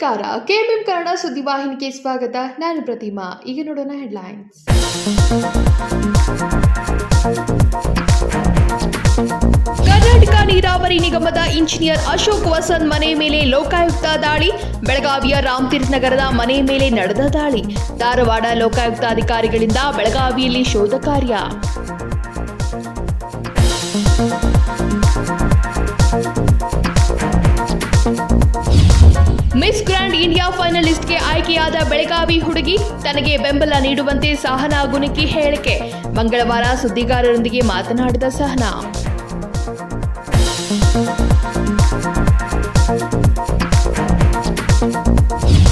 ನಮಸ್ಕಾರ, ಕೆಎಂಎಂ ಕನ್ನಡ ಸುದ್ದಿವಾಹಿನಿಗೆ ಸ್ವಾಗತ. ನಾನು ಪ್ರತಿಮಾ. ಈಗ ನೋಡೋಣ ಹೆಡ್ಲೈನ್ಸ್. ಕರ್ನಾಟಕ ನೀರಾವರಿ ನಿಗಮದ ಇಂಜಿನಿಯರ್ ಅಶೋಕ್ ವಸಂತ್ ಮನೆ ಮೇಲೆ ಲೋಕಾಯುಕ್ತ ದಾಳಿ. ಬೆಳಗಾವಿಯ ರಾಮತೀರ್ಥ ನಗರದ ಮನೆ ಮೇಲೆ ನಡೆದ ದಾಳಿ. ಧಾರವಾಡ ಲೋಕಾಯುಕ್ತ ಅಧಿಕಾರಿಗಳಿಂದ ಬೆಳಗಾವಿಯಲ್ಲಿ ಶೋಧ ಕಾರ್ಯ. ಮಿಸ್ ಗ್ರ್ಯಾಂಡ್ ಇಂಡಿಯಾ ಫೈನಲಿಸ್ಟ್ಗೆ ಆಯ್ಕೆಯಾದ ಬೆಳಗಾವಿ ಹುಡುಗಿ, ತನಗೆ ಬೆಂಬಲ ನೀಡುವಂತೆ ಸಹನಾ ಗುಣಿಕಿ ಹೇಳಿಕೆ. ಮಂಗಳವಾರ ಸುದ್ದಿಗಾರರೊಂದಿಗೆ ಮಾತನಾಡಿದ ಸಹನಾ,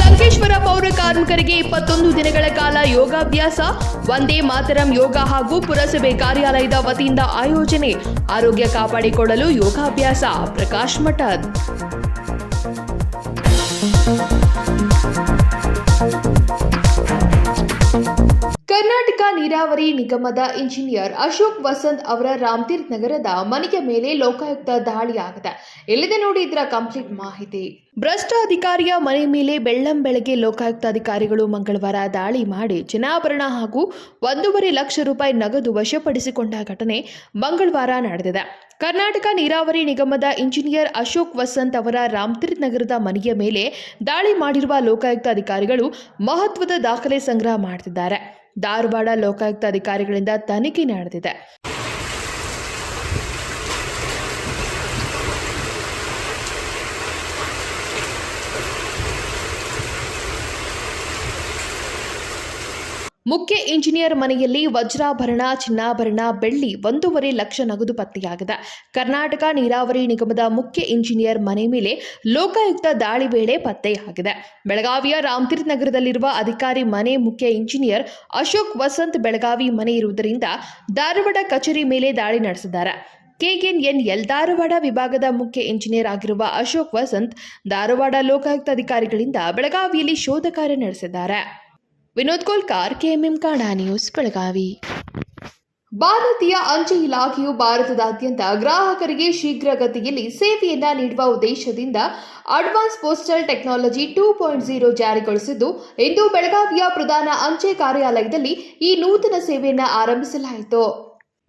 ಸಂಕೇಶ್ವರ ಪೌರ ಕಾರ್ಮಿಕರಿಗೆ 21 ದಿನಗಳ ಕಾಲ ಯೋಗಾಭ್ಯಾಸ. ವಂದೇ ಮಾತರಂ ಯೋಗ ಹಾಗೂ ಪುರಸಭೆ ಕಾರ್ಯಾಲಯದ ವತಿಯಿಂದ ಆಯೋಜನೆ. ಆರೋಗ್ಯ ಕಾಪಾಡಿಕೊಳ್ಳಲು ಯೋಗಾಭ್ಯಾಸ. ಪ್ರಕಾಶ್ ಮಠದ್. ಕರ್ನಾಟಕ ನೀರಾವರಿ ನಿಗಮದ ಇಂಜಿನಿಯರ್ ಅಶೋಕ್ ವಸಂತ್ ಅವರ ರಾಮತೀರ್ಥ ನಗರದ ಮನೆಯ ಮೇಲೆ ಲೋಕಾಯುಕ್ತ ದಾಳಿಯಾಗಿದೆ. ಎಲ್ಲಿದೆ ನೋಡಿ ಇದರ ಕಂಪ್ಲೀಟ್ ಮಾಹಿತಿ. ಭ್ರಷ್ಟ ಅಧಿಕಾರಿಯ ಮನೆ ಮೇಲೆ ಬೆಳ್ಳಂಬೆಳಗ್ಗೆ ಲೋಕಾಯುಕ್ತ ಅಧಿಕಾರಿಗಳು ಮಂಗಳವಾರ ದಾಳಿ ಮಾಡಿ ಚಿನ್ನಾಭರಣ ಹಾಗೂ 1.5 ಲಕ್ಷ ರೂಪಾಯಿ ನಗದು ವಶಪಡಿಸಿಕೊಂಡ ಘಟನೆ ಮಂಗಳವಾರ ನಡೆದಿದೆ. ಕರ್ನಾಟಕ ನೀರಾವರಿ ನಿಗಮದ ಇಂಜಿನಿಯರ್ ಅಶೋಕ್ ವಸಂತ್ ಅವರ ರಾಮತೀರ್ಥ ನಗರದ ಮನೆಯ ಮೇಲೆ ದಾಳಿ ಮಾಡಿರುವ ಲೋಕಾಯುಕ್ತ ಅಧಿಕಾರಿಗಳು ಮಹತ್ವದ ದಾಖಲೆ ಸಂಗ್ರಹ ಮಾಡುತ್ತಿದ್ದಾರೆ. ಧಾರವಾಡ ಲೋಕಾಯುಕ್ತ ಅಧಿಕಾರಿಗಳಿಂದ ತನಿಖೆ ನಡೆದಿದೆ. ಮುಖ್ಯ ಇಂಜಿನಿಯರ್ ಮನೆಯಲ್ಲಿ ವಜ್ರಾಭರಣ, ಚಿನ್ನಾಭರಣ, ಬೆಳ್ಳಿ 1.5 ಲಕ್ಷ ನಗದು ಪತ್ತೆಯಾಗಿದೆ. ಕರ್ನಾಟಕ ನೀರಾವರಿ ನಿಗಮದ ಮುಖ್ಯ ಇಂಜಿನಿಯರ್ ಮನೆ ಮೇಲೆ ಲೋಕಾಯುಕ್ತ ದಾಳಿ ವೇಳೆ ಪತ್ತೆಯಾಗಿದೆ. ಬೆಳಗಾವಿಯ ರಾಮತೀರ್ಥ ನಗರದಲ್ಲಿರುವ ಅಧಿಕಾರಿ ಮನೆ ಮುಖ್ಯ ಇಂಜಿನಿಯರ್ ಅಶೋಕ್ ವಸಂತ್ ಬೆಳಗಾವಿ ಮನೆ ಇರುವುದರಿಂದ ಧಾರವಾಡ ಕಚೇರಿ ಮೇಲೆ ದಾಳಿ ನಡೆಸಿದ್ದಾರೆ. ಕೆಎನ್ಎನ್ಎಲ್ ಧಾರವಾಡ ವಿಭಾಗದ ಮುಖ್ಯ ಇಂಜಿನಿಯರ್ ಆಗಿರುವ ಅಶೋಕ್ ವಸಂತ್ ಧಾರವಾಡ ಲೋಕಾಯುಕ್ತ ಅಧಿಕಾರಿಗಳಿಂದ ಬೆಳಗಾವಿಯಲ್ಲಿ ಶೋಧ ಕಾರ್ಯ ನಡೆಸಿದ್ದಾರೆ. Vinod Kolkar, KMM Kannada news, Belagavi. ಭಾರತೀಯ ಅಂಚೆ ಇಲಾಖೆಯು ಭಾರತದಾದ್ಯಂತ ಗ್ರಾಹಕರಿಗೆ ಶೀಘ್ರಗತಿಯಲ್ಲಿ ಸೇವೆಯನ್ನ ನೀಡುವ ಉದ್ದೇಶದಿಂದ ಅಡ್ವಾನ್ಸ್ ಪೋಸ್ಟಲ್ ಟೆಕ್ನಾಲಜಿ 2.0 ಜಾರಿಗೊಳಿಸಿದ್ದು, ಇಂದು ಬೆಳಗಾವಿಯ ಪ್ರಧಾನ ಅಂಚೆ ಕಾರ್ಯಾಲಯದಲ್ಲಿ ಈ ನೂತನ ಸೇವೆಯನ್ನು ಆರಂಭಿಸಲಾಯಿತು.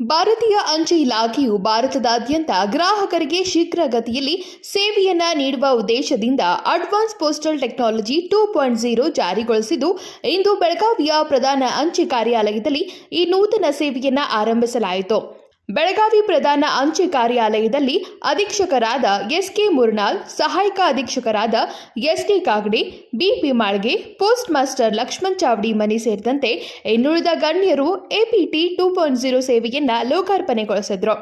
ಭಾರತೀಯ ಅಂಚೆ ಇಲಾಖೆಯು ಭಾರತದಾದ್ಯಂತ ಗ್ರಾಹಕರಿಗೆ ಶೀಘ್ರಗತಿಯಲ್ಲಿ ಸೇವೆಯನ್ನ ನೀಡುವ ಉದ್ದೇಶದಿಂದ ಅಡ್ವಾನ್ಸ್ ಪೋಸ್ಟಲ್ ಟೆಕ್ನಾಲಜಿ 2.0 ಜಾರಿಗೊಳಿಸಿದ್ದು, ಇಂದು ಬೆಳಗಾವಿಯ ಪ್ರಧಾನ ಅಂಚೆ ಕಾರ್ಯಾಲಯದಲ್ಲಿ ಈ ನೂತನ ಸೇವೆಯನ್ನ ಆರಂಭಿಸಲಾಯಿತು. ಬೆಳಗಾವಿ ಪ್ರಧಾನ ಅಂಚೆ ಕಾರ್ಯಾಲಯದಲ್ಲಿ ಅಧೀಕ್ಷಕರಾದ ಎಸ್ಕೆ ಮುರ್ನಾಲ್, ಸಹಾಯಕ ಅಧೀಕ್ಷಕರಾದ SK Kagade, BP Malge, post master Lakshman Chavadi Mani ಸೇರಿದಂತೆ ಇನ್ನುಳಿದ ಗಣ್ಯರು ಎಪಿಟಿ 2.0 ಸೇವೆಯನ್ನ ಲೋಕಾರ್ಪಣೆಗೊಳಿಸಿದರು.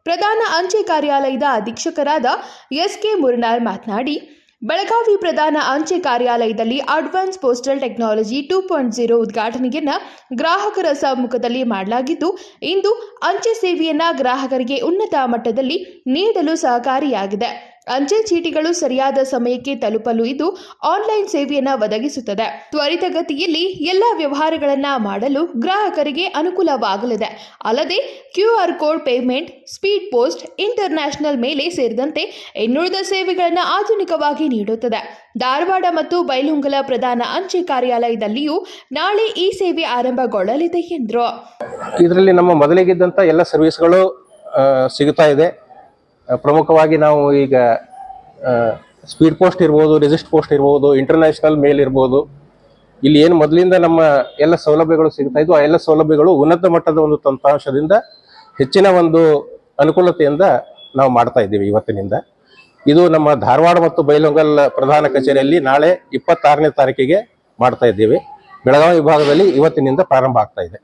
ಪ್ರಧಾನ ಅಂಚೆ ಕಾರ್ಯಾಲಯದ ಅಧೀಕ್ಷಕರಾದ ಎಸ್ಕೆ ಮುರ್ನಾಲ್ ಮಾತನಾಡಿ, ಬೆಳಗಾವಿ ಪ್ರಧಾನ ಅಂಚೆ ಕಾರ್ಯಾಲಯದಲ್ಲಿ ಅಡ್ವಾನ್ಸ್ ಪೋಸ್ಟಲ್ ಟೆಕ್ನಾಲಜಿ 2.0 ಉದ್ಘಾಟನೆಯನ್ನ ಗ್ರಾಹಕರ ಸಮ್ಮುಖದಲ್ಲಿ ಮಾಡಲಾಗಿದ್ದು, ಇಂದು ಅಂಚೆ ಸೇವೆಯನ್ನ ಗ್ರಾಹಕರಿಗೆ ಉನ್ನತ ಮಟ್ಟದಲ್ಲಿ ನೀಡಲು ಸಹಕಾರಿಯಾಗಿದೆ. ಅಂಚೆ ಚೀಟಿಗಳು ಸರಿಯಾದ ಸಮಯಕ್ಕೆ ತಲುಪಲು ಇದು ಆನ್ಲೈನ್ ಸೇವೆಯನ್ನು ಒದಗಿಸುತ್ತದೆ. ತ್ವರಿತಗತಿಯಲ್ಲಿ ಎಲ್ಲ ವ್ಯವಹಾರಗಳನ್ನ ಮಾಡಲು ಗ್ರಾಹಕರಿಗೆ ಅನುಕೂಲವಾಗಲಿದೆ. ಅಲ್ಲದೆ QR code payment, speed post, international ಮೇಲೆ ಸೇರಿದಂತೆ ಇನ್ನುಳಿದ ಸೇವೆಗಳನ್ನು ಆಧುನಿಕವಾಗಿ ನೀಡುತ್ತದೆ. ಧಾರವಾಡ ಮತ್ತು ಬೈಲುಂಗಲ ಪ್ರಧಾನ ಅಂಚೆ ಕಾರ್ಯಾಲಯದಲ್ಲಿಯೂ ನಾಳೆ ಈ ಸೇವೆ ಆರಂಭಗೊಳ್ಳಲಿದೆ ಎಂದರು. ಇದರಲ್ಲಿ ನಮ್ಮ ಮೊದಲಿಗಿದ್ದಂಥ ಎಲ್ಲ ಸರ್ವಿಸ್ಗಳು ಸಿಗುತ್ತಾ ಇದೆ. ಪ್ರಮುಖವಾಗಿ ನಾವು ಈಗ ಸ್ಪೀಡ್ ಪೋಸ್ಟ್ ಇರ್ಬೋದು, ರಿಜಿಸ್ಟ್ ಪೋಸ್ಟ್ ಇರ್ಬೋದು, ಇಂಟರ್ನ್ಯಾಷನಲ್ ಮೇಲ್ ಇರ್ಬೋದು, ಇಲ್ಲಿ ಏನು ಮೊದಲಿಂದ ನಮ್ಮ ಎಲ್ಲ ಸೌಲಭ್ಯಗಳು ಸಿಗ್ತಾ ಇದ್ವು, ಆ ಎಲ್ಲ ಸೌಲಭ್ಯಗಳು ಉನ್ನತ ಮಟ್ಟದ ಒಂದು ತಂತ್ರಾಂಶದಿಂದ ಹೆಚ್ಚಿನ ಒಂದು ಅನುಕೂಲತೆಯಿಂದ ನಾವು ಮಾಡ್ತಾ ಇದ್ದೀವಿ ಇವತ್ತಿನಿಂದ. ಇದು ನಮ್ಮ ಧಾರವಾಡ ಮತ್ತು ಬೈಲಹೊಂಗಲ ಪ್ರಧಾನ ಕಚೇರಿಯಲ್ಲಿ ನಾಳೆ 26ನೇ ತಾರೀಕಿಗೆ ಮಾಡ್ತಾ ಇದ್ದೀವಿ. ಬೆಳಗಾವಿ ವಿಭಾಗದಲ್ಲಿ ಇವತ್ತಿನಿಂದ ಪ್ರಾರಂಭ ಆಗ್ತಾ ಇದೆ.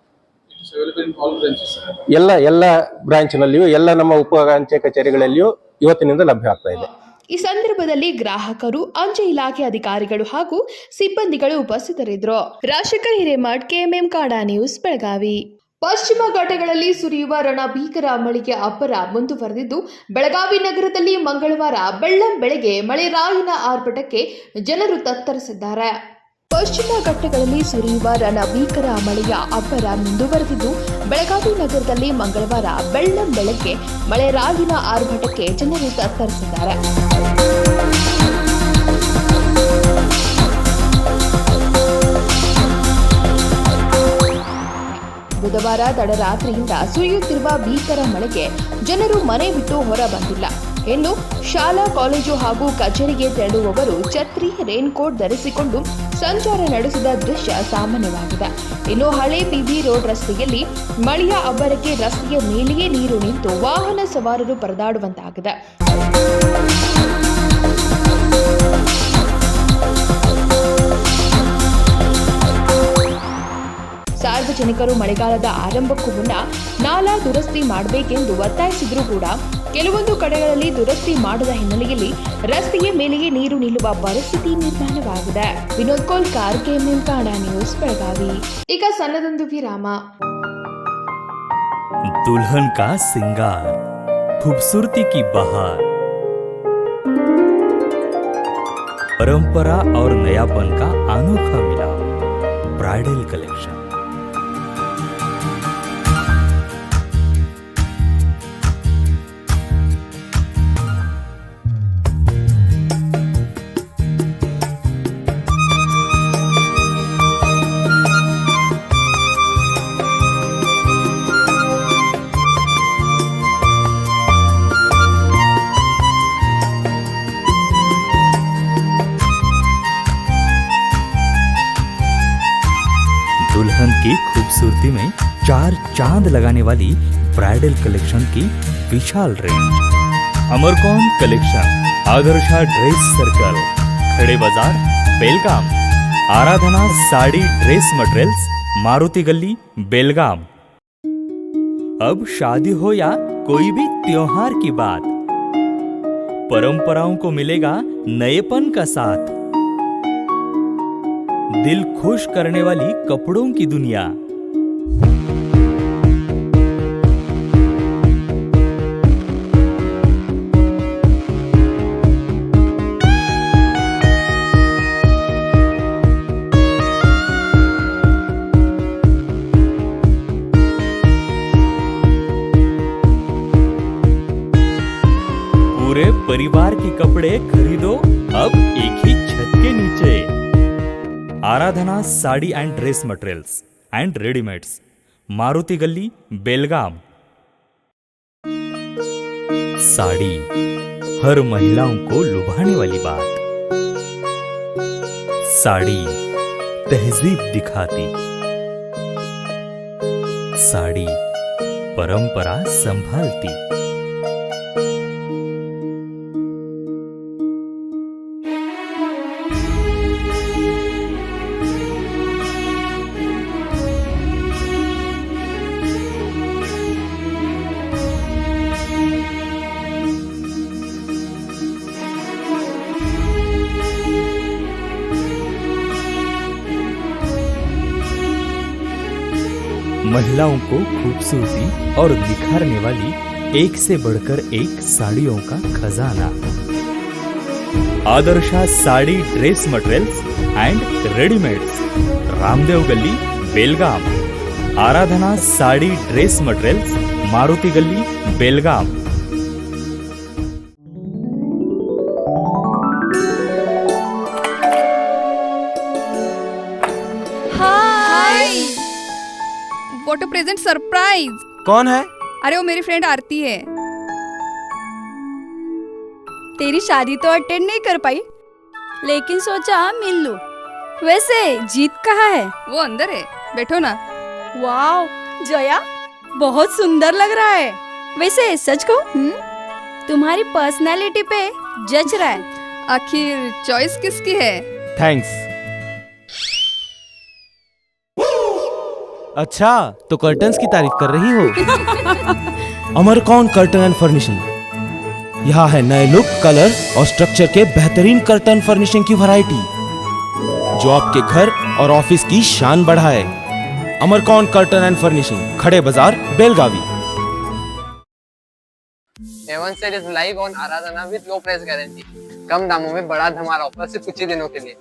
ಎಲ್ಲ ಬ್ರಾಂಚ್ನಲ್ಲಿಯೂ ಎಲ್ಲ ನಮ್ಮ ಉಪ ಅಂಚೆ ಕಚೇರಿಗಳಲ್ಲಿಯೂ ಇವತ್ತಿನಿಂದ ಲಭ್ಯ ಆಗ್ತಾ ಇದೆ. ಈ ಸಂದರ್ಭದಲ್ಲಿ ಗ್ರಾಹಕರು, ಅಂಚೆ ಇಲಾಖೆ ಅಧಿಕಾರಿಗಳು ಹಾಗೂ ಸಿಬ್ಬಂದಿಗಳು ಉಪಸ್ಥಿತರಿದ್ದರು. Rajashekar Hiremath, KMM Kannada news, Belagavi. ಪಶ್ಚಿಮ ಘಟ್ಟಗಳಲ್ಲಿ ಸುರಿಯುವ ರಣಭೀಕರ ಮಳೆಗೆ ಅಬ್ಬರ ಮುಂದುವರೆದಿದ್ದು, ಬೆಳಗಾವಿ ನಗರದಲ್ಲಿ ಮಂಗಳವಾರ ಬೆಳ್ಳಂಬೆಳಗ್ಗೆ ಮಳೆರಾಯಿನ ಆರ್ಭಟಕ್ಕೆ ಜನರು ತತ್ತರಿಸಿದ್ದಾರೆ. ಪಶ್ಚಿಮ ಘಟ್ಟಗಳಲ್ಲಿ ಸುರಿಯುವ ರಣಭೀಕರ ಮಳೆಯ ಅಬ್ಬರ ಮುಂದುವರೆದಿದ್ದು, ಬೆಳಗಾವಿ ನಗರದಲ್ಲಿ ಮಂಗಳವಾರ ಬೆಳ್ಳಂಬೆಳಗ್ಗೆ ಮಳೆರಾಯಿನ ಆರ್ಭಟಕ್ಕೆ ಜನರು ತತ್ತರಿಸಿದ್ದಾರೆ. ಬುಧವಾರ ತಡರಾತ್ರಿಯಿಂದ ಸುರಿಯುತ್ತಿರುವ ಭೀಕರ ಮಳೆಗೆ ಜನರು ಮನೆ ಬಿಟ್ಟು ಹೊರ ಬಂದಿಲ್ಲ. ಇನ್ನು ಶಾಲಾ ಕಾಲೇಜು ಹಾಗೂ ಕಚೇರಿಗೆ ತೆರಳುವವರು ಛತ್ರಿ, ರೇನ್ಕೋಟ್ ಧರಿಸಿಕೊಂಡು ಸಂಚಾರ ನಡೆಸಿದ ದೃಶ್ಯ ಸಾಮಾನ್ಯವಾಗಿದೆ. ಇನ್ನು ಹಳೆ ಪಿಬಿ ರೋಡ್ ರಸ್ತೆಯಲ್ಲಿ ಮಳೆಯ ಅಬ್ಬರಕ್ಕೆ ರಸ್ತೆಯ ಮೇಲೆಯೇ ನೀರು ನಿಂತು ವಾಹನ ಸವಾರರು ಪರದಾಡುವಂತಾಗಿದೆ. ಸಾರ್ವಜನಿಕರು ಮಳೆಗಾಲದ ಆರಂಭಕ್ಕೂ ಮುನ್ನ ನಾಲಾ ದುರಸ್ತಿ ಮಾಡಬೇಕೆಂದು ಒತ್ತಾಯಿಸಿದರೂ ಕೂಡ ಕೆಲವೊಂದು ಕಡೆಗಳಲ್ಲಿ ದುರಸ್ತಿ ಮಾಡದ ಹಿನ್ನೆಲೆಯಲ್ಲಿ ರಸ್ತೆಯ ಮೇಲೆಯೇ ನೀರು ನಿಲ್ಲುವ ಪರಿಸ್ಥಿತಿ ನಿರ್ಮಾಣವಾಗಿದೆ. Vinod Kolkar, KMM Kannada news, Belagavi. ಈಗ ಸಣ್ಣದೊಂದು ವಿರಾಮ. दुल्हन का सिंगार, खूबसूरती की बहार, परंपरा और नयापन का अनोखा मिलाप, ब्राइडल कलेक्शन। दुल्हन की खूबसूरती में चार चांद लगाने वाली ब्राइडल कलेक्शन की विशाल range. Amarcon collection, Adarsha dress circle, Khade Bazaar, Belgaum. Aradhana sari dress materials, Maruti गली, बेलगाम। अब शादी हो या कोई भी त्योहार की बात, परंपराओं को मिलेगा नएपन का साथ। दिल खुश करने वाली कपड़ों की दुनिया। पूरे परिवार के कपड़े खरीदो अब एक ही छत के नीचे। Aradhana sari and dress materials and readymades, Maruti गली, बेलगाम। साड़ी हर महिलाओं को लुभाने वाली बात। साड़ी तहजीब दिखाती, साड़ी परंपरा संभालती। महिलाओं को खूबसूरती और निखारने वाली एक से बढ़कर एक साड़ियों का खजाना। Adarsha sari dress materials and readymades, Ramdev Galli, Belgaum. Aradhana sari dress materials, Maruti गली, Belgaum. What a present surprise. कौन है? अरे वो मेरी फ्रेंड आरती है। तेरी शादी तो अटेंड नहीं कर पाई, लेकिन सोचा मिल लूं। वैसे जीत कहाँ है? वो अंदर है, बैठो ना। वाओ जया, बहुत सुंदर लग रहा है। वैसे सच कहूं, तुम्हारी पर्सनालिटी पे जज रहा है। आखिर चॉइस किसकी है? थैंक्स। अच्छा तो कर्टन्स की तारीफ कर रही हो? अमरकॉन कर्टन एंड फर्निशिंग, यहाँ है नए लुक, कलर और स्ट्रक्चर के बेहतरीन कर्टन फर्निशिंग की वैरायटी जो आपके घर और ऑफिस की शान बढ़ाए। अमरकॉन curtain and furnishing, Khade Bazaar, Belagavi. A1 sale is live on Aradhana with low price guarantee. कम दामों में बड़ा धमाल ऑफर सिर्फ कुछ ही दिनों के लिए।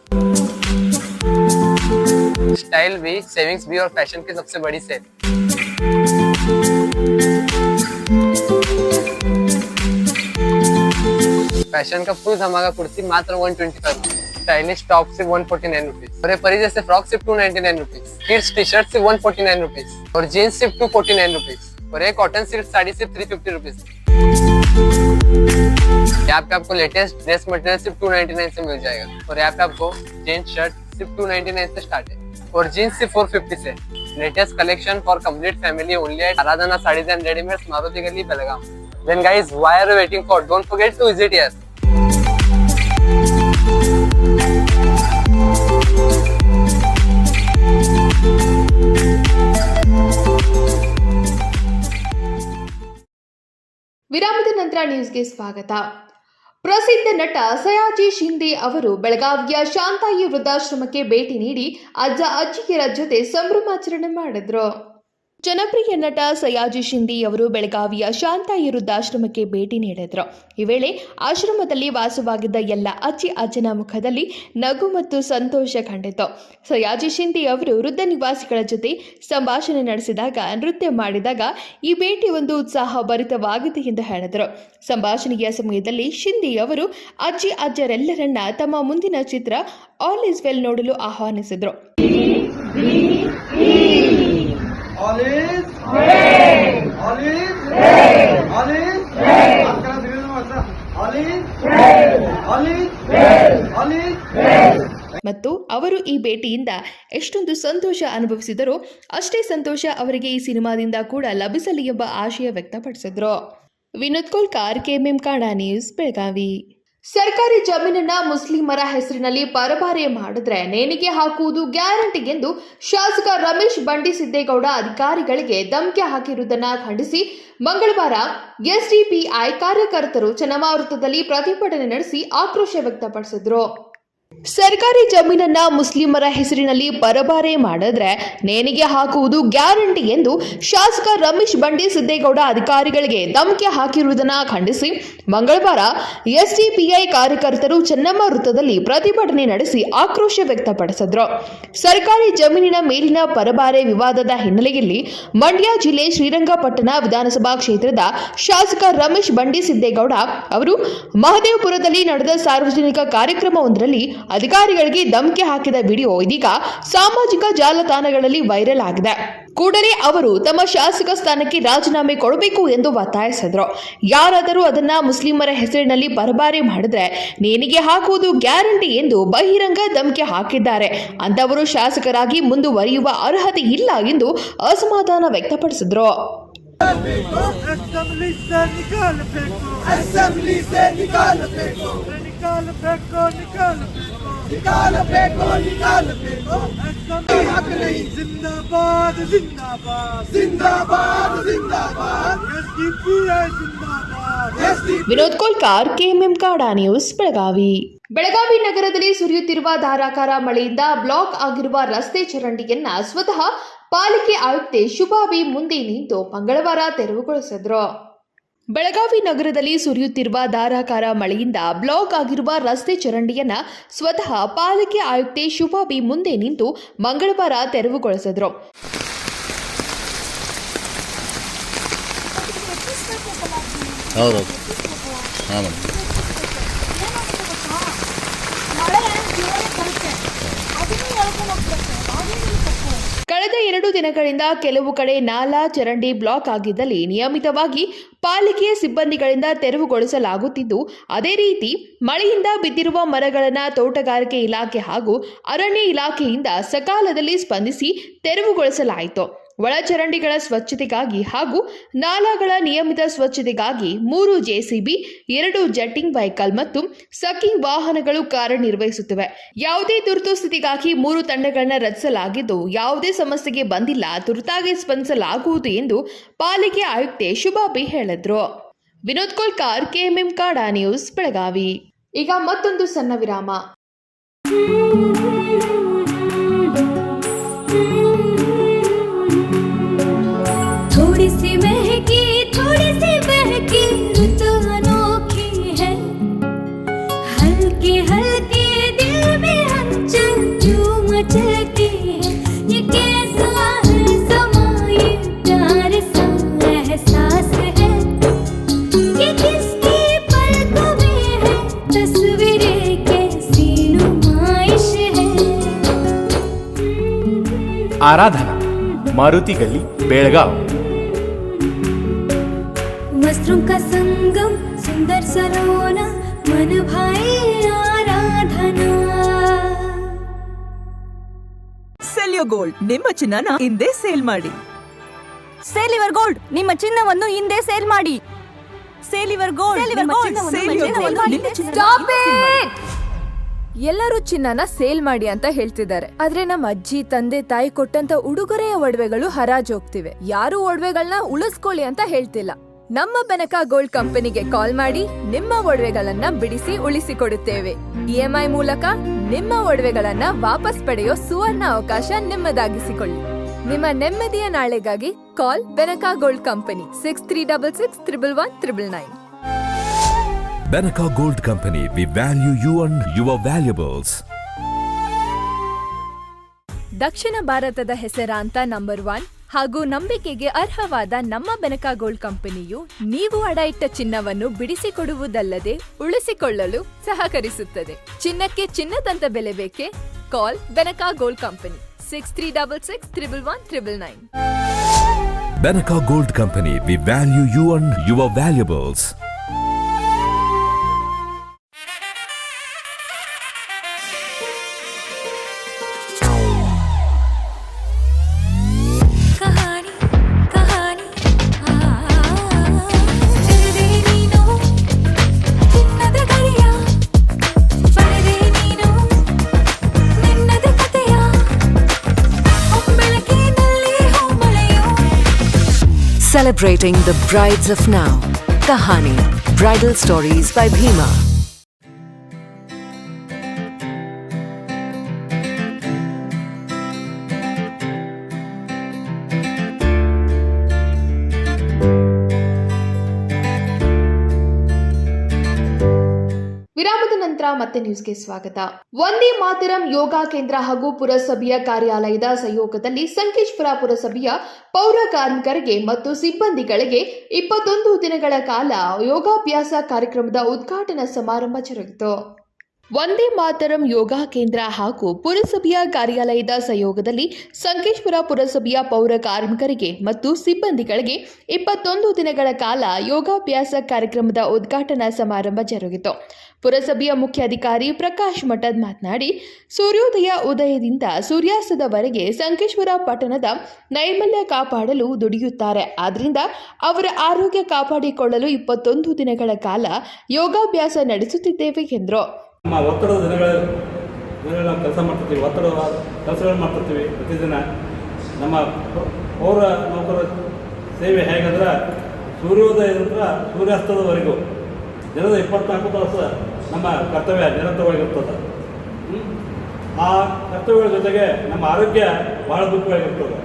स्टाइल भी, सेविंग्स भी और फैशन की सबसे बड़ी सेल। फैशन का फुल धमाका कुर्ती मात्र 125, स्टाइलिश टॉप सिर्फ 149 रुपीज और ये परी जैसे फ्रॉक सिर्फ 299 रुपीज, किड्स टी शर्ट सिर्फ 149 रुपीज और जीन्स सिर्फ 249 रुपीज और ये कॉटन सिल्क साड़ी सिर्फ 350 रुपीज। यहाँ पे आपको लेटेस्ट ड्रेस मटेरियल सिर्फ 299 से मिल जाएगा और यहाँ पे आपको जीन्स शर्ट सिर्फ 299 से स्टार्ट है और जीन्स सिर्फ 450 से। Latest collection for complete family only at Aradhana saris and readymades, Maruti गली, Belgaum. Then guys, why are you waiting for? Don't forget to visit here. ವಿರಾಮದ ನಂತರ ನ್ಯೂಸ್ಗೆ ಸ್ವಾಗತ. ಪ್ರಸಿದ್ಧ ನಟ ಸಯಾಜಿ ಶಿಂದೆ ಅವರು ಬೆಳಗಾವಿಯ ಶಾಂತಾಯಿ ವೃದ್ಧಾಶ್ರಮಕ್ಕೆ ಭೇಟಿ ನೀಡಿ ಅಜ್ಜ ಅಜ್ಜಿಯರ ಜೊತೆ ಸಂಭ್ರಮಾಚರಣೆ ಮಾಡಿದ್ರು. ಜನಪ್ರಿಯ ನಟ ಸಯಾಜಿ ಶಿಂದೆ ಅವರು ಬೆಳಗಾವಿಯ ಶಾಂತಾಯಿ ವೃದ್ಧಾಶ್ರಮಕ್ಕೆ ಭೇಟಿ ನೀಡಿದ್ರು. ಈ ವೇಳೆ ಆಶ್ರಮದಲ್ಲಿ ವಾಸವಾಗಿದ್ದ ಎಲ್ಲ ಅಜ್ಜಿ ಅಜ್ಜನ ಮುಖದಲ್ಲಿ ನಗು ಮತ್ತು ಸಂತೋಷ ಕಂಡಿತು. ಸಯಾಜಿ ಶಿಂದೆ ಅವರು ವೃದ್ಧ ನಿವಾಸಿಗಳ ಜೊತೆ ಸಂಭಾಷಣೆ ನಡೆಸಿದಾಗ, ನೃತ್ಯ ಮಾಡಿದಾಗ ಈ ಭೇಟಿ ಒಂದು ಉತ್ಸಾಹ ಭರಿತವಾಗಿದೆ ಎಂದು ಹೇಳಿದರು. ಸಂಭಾಷಣೆಯ ಸಮಯದಲ್ಲಿ ಶಿಂದೆ ಅವರು ಅಜ್ಜಿ ಅಜ್ಜರೆಲ್ಲರನ್ನ ತಮ್ಮ ಮುಂದಿನ ಚಿತ್ರ ಆಲ್ ಇಸ್ ವೆಲ್ ನೋಡಲು ಆಹ್ವಾನಿಸಿದರು. All is well. All is well. All is well. All is well. All is well. All is well. ಮತ್ತು ಅವರು ಈ ಭೇಟಿಯಿಂದ ಎಷ್ಟೊಂದು ಸಂತೋಷ ಅನುಭವಿಸಿದರೋ ಅಷ್ಟೇ ಸಂತೋಷ ಅವರಿಗೆ ಈ ಸಿನಿಮಾದಿಂದ ಕೂಡ ಲಭಿಸಲಿ ಎಂಬ ಆಶಯ ವ್ಯಕ್ತಪಡಿಸಿದರು. Vinod Kolkar, KMM Kannada news, Belagavi. ಸರ್ಕಾರಿ ಜಮೀನನ್ನ ಮುಸ್ಲಿಮರ ಹೆಸರಿನಲ್ಲಿ ಪರಭಾರೆ ಮಾಡಿದ್ರೆ ನೇಣಿಗೆ ಹಾಕುವುದು ಗ್ಯಾರಂಟಿ ಎಂದು ಶಾಸಕ ರಮೇಶ್ ಬಂಡಿಸಿದ್ದೇಗೌಡ ಅಧಿಕಾರಿಗಳಿಗೆ ಧಮಕಿ ಹಾಕಿರುವುದನ್ನು ಖಂಡಿಸಿ ಮಂಗಳವಾರ ಎಸ್ಡಿಪಿಐ ಕಾರ್ಯಕರ್ತರು ಚನ್ನಮಾವೃತದಲ್ಲಿ ಪ್ರತಿಭಟನೆ ನಡೆಸಿ ಆಕ್ರೋಶ ವ್ಯಕ್ತಪಡಿಸಿದರು. ಸರ್ಕಾರಿ ಜಮೀನನ್ನ ಮುಸ್ಲಿಮರ ಹೆಸರಿನಲ್ಲಿ ಪರಭಾರೆ ಮಾಡಿದ್ರೆ ನೇಣಿಗೆ ಹಾಕುವುದು ಗ್ಯಾರಂಟಿ ಎಂದು ಶಾಸಕ ರಮೇಶ್ ಬಂಡಿಸಿದ್ದೇಗೌಡ ಅಧಿಕಾರಿಗಳಿಗೆ ಧಮಕಿ ಹಾಕಿರುವುದನ್ನು ಖಂಡಿಸಿ ಮಂಗಳವಾರ ಎಸ್ಡಿಪಿಐ ಕಾರ್ಯಕರ್ತರು ಚೆನ್ನಮ್ಮ ವೃತ್ತದಲ್ಲಿ ಪ್ರತಿಭಟನೆ ನಡೆಸಿ ಆಕ್ರೋಶ ವ್ಯಕ್ತಪಡಿಸಿದರು. ಸರ್ಕಾರಿ ಜಮೀನಿನ ಮೇಲಿನ ಪರಭಾರೆ ವಿವಾದದ ಹಿನ್ನೆಲೆಯಲ್ಲಿ ಮಂಡ್ಯ ಜಿಲ್ಲೆ ಶ್ರೀರಂಗಪಟ್ಟಣ ವಿಧಾನಸಭಾ ಕ್ಷೇತ್ರದ ಶಾಸಕ ರಮೇಶ್ ಬಂಡಿಸಿದ್ದೇಗೌಡ ಅವರು ಮಹದೇವಪುರದಲ್ಲಿ ನಡೆದ ಸಾರ್ವಜನಿಕ ಕಾರ್ಯಕ್ರಮವೊಂದರಲ್ಲಿ ಅಧಿಕಾರಿಗಳಿಗೆ ಧಮಕಿ ಹಾಕಿದ ವಿಡಿಯೋ ಇದೀಗ ಸಾಮಾಜಿಕ ಜಾಲತಾಣಗಳಲ್ಲಿ ವೈರಲ್ ಆಗಿದೆ. ಕೂಡಲೇ ಅವರು ತಮ್ಮ ಶಾಸಕ ಸ್ಥಾನಕ್ಕೆ ರಾಜೀನಾಮೆ ಕೊಡಬೇಕು ಎಂದು ಒತ್ತಾಯಿಸಿದರು. ಯಾರಾದರೂ ಅದನ್ನ ಮುಸ್ಲಿಮರ ಹೆಸರಿನಲ್ಲಿ ಪರಭಾರೆ ಮಾಡಿದ್ರೆ ನೇಣಿಗೆ ಹಾಕುವುದು ಗ್ಯಾರಂಟಿ ಎಂದು ಬಹಿರಂಗ ಧಮಕಿ ಹಾಕಿದ್ದಾರೆ. ಅಂತವರು ಶಾಸಕರಾಗಿ ಮುಂದುವರಿಯುವ ಅರ್ಹತೆ ಇಲ್ಲ ಎಂದು ಅಸಮಾಧಾನ ವ್ಯಕ್ತಪಡಿಸಿದರು. जिंदाबाद जिंदाबाद जिंदाबाद जिंदाबाद ವಿನೋದ್ ಕೋಲ್ಕಾರ್, ಕೆಎಂಎಂ ಕನ್ನಡ ನ್ಯೂಸ್, ಬೆಳಗಾವಿ. ಬೆಳಗಾವಿ ನಗರದಲ್ಲಿ ಸುರಿಯುತ್ತಿರುವ ಧಾರಾಕಾರ ಮಳೆಯಿಂದ ಬ್ಲಾಕ್ ಆಗಿರುವ ರಸ್ತೆ ಚರಂಡಿಯನ್ನ ಸ್ವತಃ ಪಾಲಿಕೆ ಆಯುಕ್ತೆ ಶುಭಾ ಬಿ ಮುಂದೆ ನಿಂತು ಮಂಗಳವಾರ ತೆರವುಗೊಳಿಸಿದ್ರು. ಬೆಳಗಾವಿ ನಗರದಲ್ಲಿ ಸುರಿಯುತ್ತಿರುವ ಧಾರಾಕಾರ ಮಳೆಯಿಂದ ಬ್ಲಾಕ್ ಆಗಿರುವ ರಸ್ತೆ ಚರಂಡಿಯನ್ನ ಸ್ವತಃ ಪಾಲಿಕೆ ಆಯುಕ್ತೆ ಶುಭಾ ಬಿ ಮುಂದೆ ನಿಂತು ಮಂಗಳವಾರ ತೆರವುಗೊಳಿಸಿದ್ರು. ಕಳೆದ 2 ದಿನಗಳಿಂದ ಕೆಲವು ಕಡೆ ನಾಲಾ ಚರಂಡಿ ಬ್ಲಾಕ್ ಆಗಿದ್ದಲ್ಲಿ ನಿಯಮಿತವಾಗಿ ಪಾಲಿಕೆಯ ಸಿಬ್ಬಂದಿಗಳಿಂದ ತೆರವುಗೊಳಿಸಲಾಗುತ್ತಿದ್ದು, ಅದೇ ರೀತಿ ಮಳೆಯಿಂದ ಬಿದ್ದಿರುವ ಮರಗಳನ್ನು ತೋಟಗಾರಿಕೆ ಇಲಾಖೆ ಹಾಗೂ ಅರಣ್ಯ ಇಲಾಖೆಯಿಂದ ಸಕಾಲದಲ್ಲಿ ಸ್ಪಂದಿಸಿ ತೆರವುಗೊಳಿಸಲಾಯಿತು. ಒಳಚರಂಡಿಗಳ ಸ್ವಚ್ಛತೆಗಾಗಿ ಹಾಗೂ ನಾಲಾಗಳ ನಿಯಮಿತ ಸ್ವಚ್ಛತೆಗಾಗಿ 3 ಜೆಸಿಬಿ, 2 ಜೆಟ್ಟಿಂಗ್ ವೆಹಿಕಲ್ ಮತ್ತು ಸಕ್ಕಿಂಗ್ ವಾಹನಗಳು ಕಾರ್ಯನಿರ್ವಹಿಸುತ್ತಿವೆ. ಯಾವುದೇ ತುರ್ತು ಸ್ಥಿತಿಗಾಗಿ 3 ತಂಡಗಳನ್ನು ರಚಿಸಲಾಗಿದ್ದು, ಯಾವುದೇ ಸಮಸ್ಯೆಗೆ ಬಂದಿಲ್ಲ, ತುರ್ತಾಗಿ ಸ್ಪಂದಿಸಲಾಗುವುದು ಎಂದು ಪಾಲಿಕೆ ಆಯುಕ್ತೆ ಶುಭಾ ಬಿ ಹೇಳಿದ್ರು. Vinod Kolkar, KMM Kannada news, Belagavi. ಈಗ ಮತ್ತೊಂದು ಸಣ್ಣ ವಿರಾಮ. थोड़ी सी महकी थोड़ी सी बहकी ऋतु अनोखी है, हल्के हल्के दिल में हलचल जो मचलती आराधना, मारुति गली, बेळगाव। वस्त्रों का संगम सुंदर सलोना मन भाए आराधना। ಸೆಲ್ಯೋ ಗೋಲ್ಡ್ ನಿಮ್ಮ ಚಿನ್ನನ ಹಿಂದೆ ಸೇಲ್ ಮಾಡಿ. ಸೇಲಿವರ್ ಗೋಲ್ಡ್ ನಿಮ್ಮ ಚಿನ್ನವನ್ನು ಹಿಂದೆ ಸೇಲ್ ಮಾಡಿ. ಸೇಲಿವರ್ ಗೋಲ್ಡ್ Stop it! ಎಲ್ಲರೂ ಚಿನ್ನನ ಸೇಲ್ ಮಾಡಿ ಅಂತ ಹೇಳ್ತಿದ್ದಾರೆ, ಆದ್ರೆ ನಮ್ಮ ಅಜ್ಜಿ ತಂದೆ ತಾಯಿ ಕೊಟ್ಟಂತ ಉಡುಗೊರೆಯ ಒಡವೆಗಳು ಹರಾಜ್ ಹೋಗ್ತಿವೆ. ಯಾರು ಒಡವೆಗಳನ್ನ ಉಳಿಸ್ಕೊಳ್ಳಿ ಅಂತ ಹೇಳ್ತಿಲ್ಲ. ನಮ್ಮ ಬೆನಕ ಗೋಲ್ಡ್ ಕಂಪನಿಗೆ ಕಾಲ್ ಮಾಡಿ ನಿಮ್ಮ ಒಡವೆಗಳನ್ನ ಬಿಡಿಸಿ ಉಳಿಸಿಕೊಡುತ್ತೇವೆ. EMI ಮೂಲಕ ನಿಮ್ಮ ಒಡವೆಗಳನ್ನ ವಾಪಸ್ ಪಡೆಯೋ ಸುವರ್ಣ ಅವಕಾಶ ನಿಮ್ಮದಾಗಿಸಿಕೊಳ್ಳಿ. ನಿಮ್ಮ ನೆಮ್ಮದಿಯ ನಾಳೆಗಾಗಿ ಕಾಲ್ Benaka gold company 6366 111 999. Benaka Gold Company, we value you and your valuables. ದಕ್ಷಿಣ ಭಾರತದ ಹೆಸರಾಂತ ನಂಬರ್ 1 ಹಾಗೂ ನಂಬಿಕೆಗೆ ಅರ್ಹವಾದ ನಮ್ಮ ಬೆನಕ ಗೋಲ್ಡ್ ಕಂಪನಿಯು ನೀವು ಅಡ ಇಟ್ಟ ಚಿನ್ನವನ್ನು ಬಿಡಿಸಿಕೊಡುವುದಲ್ಲದೆ ಉಳಿಸಿಕೊಳ್ಳಲು ಸಹಕರಿಸುತ್ತದೆ. ಚಿನ್ನಕ್ಕೆ ಚಿನ್ನದಂತ ಬೆಲೆ ಬೇಕೆ? ಕಾಲ್ Benaka gold company 6366 111 999. Benaka Gold Company, we value you and your valuables. Celebrating the brides of now. Kahani, Bridal Stories by Bhima. ವಿರಾಮದ ನಂತರ ಮತ್ತೆ ನ್ಯೂಸ್ಗೆ ಸ್ವಾಗತ. ವಂದೇ ಮಾತರಂ ಯೋಗ ಕೇಂದ್ರ ಹಾಗೂ ಪುರಸಭೆಯ ಕಾರ್ಯಾಲಯದ ಸಹಯೋಗದಲ್ಲಿ ಸಂಕೇಶ್ವರ ಪುರಸಭೆಯ ಪೌರ ಕಾರ್ಮಿಕರಿಗೆ ಮತ್ತು ಸಿಬ್ಬಂದಿಗಳಿಗೆ 21 ದಿನಗಳ ಕಾಲ ಯೋಗಾಭ್ಯಾಸ ಕಾರ್ಯಕ್ರಮದ ಉದ್ಘಾಟನಾ ಸಮಾರಂಭ ಜರುಗಿತು. ವಂದೇ ಮಾತರಂ ಯೋಗ ಕೇಂದ್ರ ಹಾಗೂ ಪುರಸಭೆಯ ಕಾರ್ಯಾಲಯದ ಸಹಯೋಗದಲ್ಲಿ ಸಂಕೇಶ್ವರ ಪುರಸಭೆಯ ಪೌರ ಕಾರ್ಮಿಕರಿಗೆ ಮತ್ತು ಸಿಬ್ಬಂದಿಗಳಿಗೆ 21 ದಿನಗಳ ಕಾಲ ಯೋಗಾಭ್ಯಾಸ ಕಾರ್ಯಕ್ರಮದ ಉದ್ಘಾಟನಾ ಸಮಾರಂಭ ಜರುಗಿತು. ಪುರಸಭೆಯ ಮುಖ್ಯಾಧಿಕಾರಿ ಪ್ರಕಾಶ್ ಮಠದ್ ಮಾತನಾಡಿ, ಸೂರ್ಯೋದಯ ಉದಯದಿಂದ ಸೂರ್ಯಾಸ್ತದವರೆಗೆ ಸಂಕೇಶ್ವರ ಪಟ್ಟಣದ ನೈರ್ಮಲ್ಯ ಕಾಪಾಡಲು ದುಡಿಯುತ್ತಾರೆ. ಆದ್ದರಿಂದ ಅವರ ಆರೋಗ್ಯ ಕಾಪಾಡಿಕೊಳ್ಳಲು 21 ದಿನಗಳ ಕಾಲ ಯೋಗಾಭ್ಯಾಸ ನಡೆಸುತ್ತಿದ್ದೇವೆ ಎಂದರು. ನಮ್ಮ ಒತ್ತಡದ ದಿನಗಳ ಕೆಲಸ ಮಾಡ್ತಿರ್ತೀವಿ, ಒತ್ತಡ ಕೆಲಸಗಳು ಮಾಡ್ತಿರ್ತೀವಿ. ಪ್ರತಿದಿನ ನಮ್ಮ ಪೌರ ನೌಕರ ಸೇವೆ ಹೇಗಂದ್ರೆ ಸೂರ್ಯೋದಯದಿಂದ ಸೂರ್ಯಾಸ್ತದವರೆಗೂ ದಿನದ 24 ತಾಸು ನಮ್ಮ ಕರ್ತವ್ಯ ನಿರಂತರವಾಗಿರ್ತದೆ. ಆ ಕರ್ತವ್ಯಗಳ ಜೊತೆಗೆ ನಮ್ಮ ಆರೋಗ್ಯ ಭಾಳ ಮುಖ್ಯವಾಗಿರ್ತದೆ.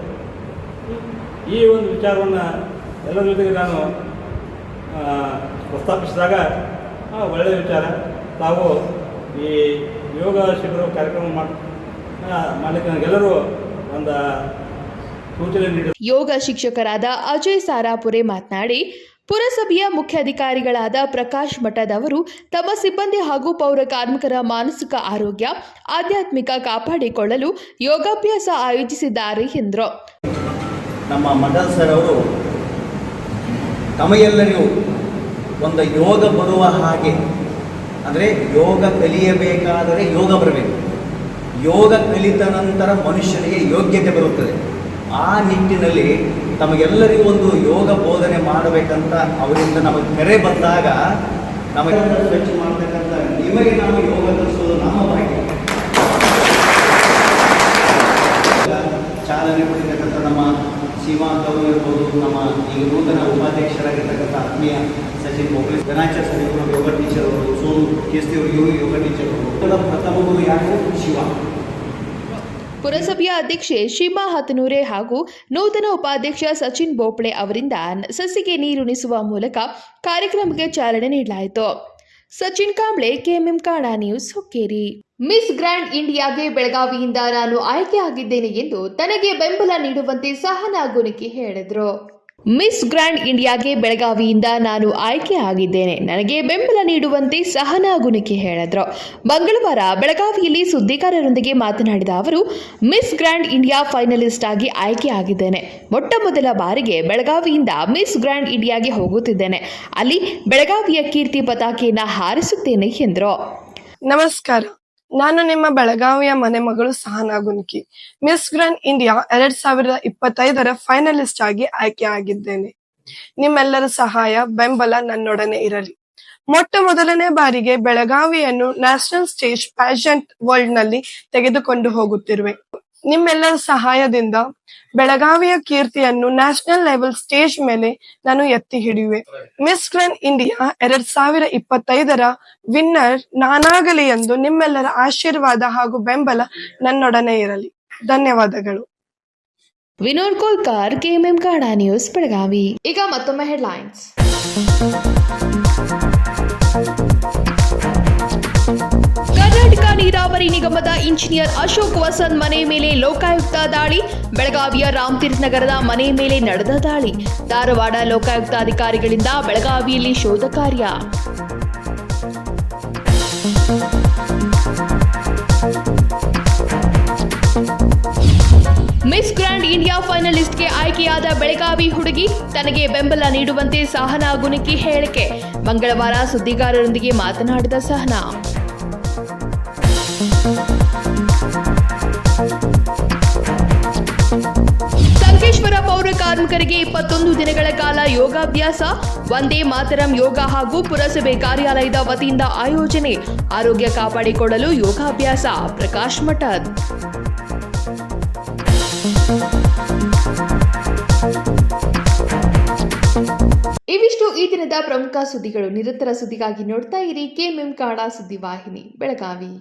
ಈ ಒಂದು ವಿಚಾರವನ್ನು ಎಲ್ಲರ ಜೊತೆಗೆ ನಾನು ಪ್ರಸ್ತಾಪಿಸಿದಾಗ ಒಳ್ಳೆಯ ವಿಚಾರ. ತಾವು ಈ ಯೋಗ ಶಿಬಿರ ಕಾರ್ಯಕ್ರಮ ಮಾಡಲಿಕ್ಕೆ ನನಗೆಲ್ಲರೂ ಒಂದು ಸೂಚನೆ ನೀಡಿ. ಯೋಗ ಶಿಕ್ಷಕರಾದ ಅಜಯ್ ಸಾರಾಪುರೆ ಮಾತನಾಡಿ, ಪುರಸಭೆಯ ಮುಖ್ಯಾಧಿಕಾರಿಗಳಾದ ಪ್ರಕಾಶ್ ಮಠದ್ ಅವರು ತಮ್ಮ ಸಿಬ್ಬಂದಿ ಹಾಗೂ ಪೌರ ಕಾರ್ಮಿಕರ ಮಾನಸಿಕ ಆರೋಗ್ಯ ಆಧ್ಯಾತ್ಮಿಕ ಕಾಪಾಡಿಕೊಳ್ಳಲು ಯೋಗಾಭ್ಯಾಸ ಆಯೋಜಿಸಿದ್ದಾರೆ ಎಂದರು. ನಮ್ಮ ಮಠದ್ ಸರ್ ಅವರು ತಮಗೆಲ್ಲರಿಗೂ ಒಂದು ಯೋಗ ಬರುವ ಹಾಗೆ, ಅಂದರೆ ಯೋಗ ಕಲಿಯಬೇಕಾದರೆ ಯೋಗ ಬರಬೇಕು. ಯೋಗ ಕಲಿತ ನಂತರ ಮನುಷ್ಯನಿಗೆ ಯೋಗ್ಯತೆ ಬರುತ್ತದೆ. ಆ ನಿಟ್ಟಿನಲ್ಲಿ ತಮಗೆಲ್ಲರಿಗೂ ಒಂದು ಯೋಗ ಬೋಧನೆ ಮಾಡಬೇಕಂತ ಅವರಿಂದ ನಮಗೆ ಕರೆ ಬಂದಾಗ ನಮಗೆ ಸ್ವಚ್ಛ ಮಾಡತಕ್ಕಂಥ ನಿಮಗೆ ನಾವು ಯೋಗ ಕಲಿಸೋದು ನಮ್ಮ ಭಾಗ್ಯ. ಚಾಲನೆ ಕೊಟ್ಟಿರ್ತಕ್ಕಂಥ ನಮ್ಮ ಶ್ರೀಮಾಂತ್ ಅವರು ಇರ್ಬೋದು, ನಮ್ಮ ಈಗ ನೂತನ ಉಪಾಧ್ಯಕ್ಷರಾಗಿರ್ತಕ್ಕಂಥ ಆತ್ಮೀಯ ಸಚಿನ್ ಬೋಗ್ಲೆ, ಗಣಾಚಾರ್ಯ ಸರ್ ಅವರು ಯೋಗ ಟೀಚರ್ ಅವರು, ಸೋನು ಕೇಸ್ತಿ ಅವರು ಯೋಗ ಟೀಚರ್ ಅವರು, ಪ್ರಥಮ ಗುರು ಯಾರು ಶಿವ. ಪುರಸಭೆಯ ಅಧ್ಯಕ್ಷೆ ಶಿಮಾ ಹತನೂರೆ ಹಾಗೂ ನೂತನ ಉಪಾಧ್ಯಕ್ಷ ಸಚಿನ್ ಬೋಪ್ಳೆ ಅವರಿಂದ ಸಸಿಗೆ ನೀರುಣಿಸುವ ಮೂಲಕ ಕಾರ್ಯಕ್ರಮಕ್ಕೆ ಚಾಲನೆ ನೀಡಲಾಯಿತು. Sachin Kamble, KMM Kannada news, Hukkeri. Miss grand ಇಂಡಿಯಾಗೆ ಬೆಳಗಾವಿಯಿಂದ ನಾನು ಆಯ್ಕೆಯಾಗಿದ್ದೇನೆ ಎಂದು ತನಗೆ ಬೆಂಬಲ ನೀಡುವಂತೆ ಸಹನಾ ಗುಣಿಕಿ ಹೇಳಿದರು. ಮಿಸ್ ಗ್ರ್ಯಾಂಡ್ ಇಂಡಿಯಾಗೆ ಬೆಳಗಾವಿಯಿಂದ ನಾನು ಆಯ್ಕೆ ಆಗಿದ್ದೇನೆ. ನನಗೆ ಬೆಂಬಲ ನೀಡುವಂತೆ ಸಹನಾ ಗುಣಿಕೆ ಹೇಳಿದ್ರು. ಮಂಗಳವಾರ ಬೆಳಗಾವಿಯಲ್ಲಿ ಸುದ್ದಿಗಾರರೊಂದಿಗೆ ಮಾತನಾಡಿದ ಅವರು, ಮಿಸ್ ಗ್ರ್ಯಾಂಡ್ ಇಂಡಿಯಾ ಫೈನಲಿಸ್ಟ್ ಆಗಿ ಆಯ್ಕೆ ಆಗಿದ್ದೇನೆ. ಮೊಟ್ಟ ಮೊದಲ ಬಾರಿಗೆ ಬೆಳಗಾವಿಯಿಂದ ಮಿಸ್ ಗ್ರ್ಯಾಂಡ್ ಇಂಡಿಯಾಗೆ ಹೋಗುತ್ತಿದ್ದೇನೆ. ಅಲ್ಲಿ ಬೆಳಗಾವಿಯ ಕೀರ್ತಿ ಪತಾಕೆಯನ್ನ ಹಾರಿಸುತ್ತೇನೆ ಎಂದರು. ನಮಸ್ಕಾರ, ನಾನು ನಿಮ್ಮ ಬೆಳಗಾವಿಯ ಮನೆ ಮಗಳು Sahana Gunki. Miss Grand India 2025 finalist ಆಗಿ ಆಯ್ಕೆ ಆಗಿದ್ದೇನೆ. ನಿಮ್ಮೆಲ್ಲರ ಸಹಾಯ ಬೆಂಬಲ ನನ್ನೊಡನೆ ಇರಲಿ. ಮೊಟ್ಟ ಮೊದಲನೇ ಬಾರಿಗೆ ಬೆಳಗಾವಿಯನ್ನು ನ್ಯಾಷನಲ್ ಸ್ಟೇಜ್ ಪ್ಯಾಜೆಂಟ್ ವರ್ಲ್ಡ್ ನಲ್ಲಿ ತೆಗೆದುಕೊಂಡು ಹೋಗುತ್ತಿರುವೆ. ನಿಮ್ಮೆಲ್ಲರ ಸಹಾಯದಿಂದ ಬೆಳಗಾವಿಯ ಕೀರ್ತಿಯನ್ನು ನ್ಯಾಷನಲ್ ಲೆವೆಲ್ ಸ್ಟೇಜ್ ಮೇಲೆ ನಾನು ಎತ್ತಿ ಹಿಡಿಯುವೆ. ಮಿಸ್ ಗ್ರ್ಯಾಂಡ್ ಇಂಡಿಯಾ 2025 ವಿನ್ನರ್ ನಾನಾಗಲಿ ಎಂದು ನಿಮ್ಮೆಲ್ಲರ ಆಶೀರ್ವಾದ ಹಾಗೂ ಬೆಂಬಲ ನನ್ನೊಡನೆ ಇರಲಿ. ಧನ್ಯವಾದಗಳು. Vinod Kolkar, KMM Kannada news, Belagavi. ಈಗ ಮತ್ತೊಮ್ಮೆ ಹೆಡ್ಲೈನ್ಸ್. ಕರ್ನಾಟಕ ನೀರಾವರಿ ನಿಗಮದ ಇಂಜಿನಿಯರ್ ಅಶೋಕ್ ವಸಂತ್ ಮನೆ ಮೇಲೆ ಲೋಕಾಯುಕ್ತ ದಾಳಿ. ಬೆಳಗಾವಿಯ ರಾಮತೀರ್ಥ ನಗರದ ಮನೆ ಮೇಲೆ ನಡೆದ ದಾಳಿ. ಧಾರವಾಡ ಲೋಕಾಯುಕ್ತ ಅಧಿಕಾರಿಗಳಿಂದ ಬೆಳಗಾವಿಯಲ್ಲಿ ಶೋಧ ಕಾರ್ಯ. ಮಿಸ್ ಗ್ರ್ಯಾಂಡ್ ಇಂಡಿಯಾ ಫೈನಲಿಸ್ಟ್ಗೆ ಆಯ್ಕೆಯಾದ ಬೆಳಗಾವಿ ಹುಡುಗಿ, ತನಗೆ ಬೆಂಬಲ ನೀಡುವಂತೆ ಸಹನಾ ಗುಣಿಕೆ ಹೇಳಿಕೆ. ಮಂಗಳವಾರ ಸುದ್ದಿಗಾರರೊಂದಿಗೆ ಮಾತನಾಡಿದ ಸಹನಾ, ಸಂಕೇಶ್ವರ ಪೌರ ಕಾರ್ಮಿಕರಿಗೆ 21 ದಿನಗಳ ಕಾಲ ಯೋಗಾಭ್ಯಾಸ. ವಂದೇ ಮಾತರಂ ಯೋಗ ಹಾಗೂ ಪುರಸಭೆ ಕಾರ್ಯಾಲಯದ ವತಿಯಿಂದ ಆಯೋಜನೆ. ಆರೋಗ್ಯ ಕಾಪಾಡಿಕೊಳ್ಳಲು ಯೋಗಾಭ್ಯಾಸ. ಪ್ರಕಾಶ್ ಮಠದ್. ಇವಿಷ್ಟು ಈ ದಿನದ ಪ್ರಮುಖ ಸುದ್ದಿಗಳು. ನಿರಂತರ ಸುದ್ದಿಗಾಗಿ ನೋಡ್ತಾ ಇರಿ KMM ಕನ್ನಡ ಸುದ್ದಿವಾಹಿನಿ, ಬೆಳಗಾವಿ.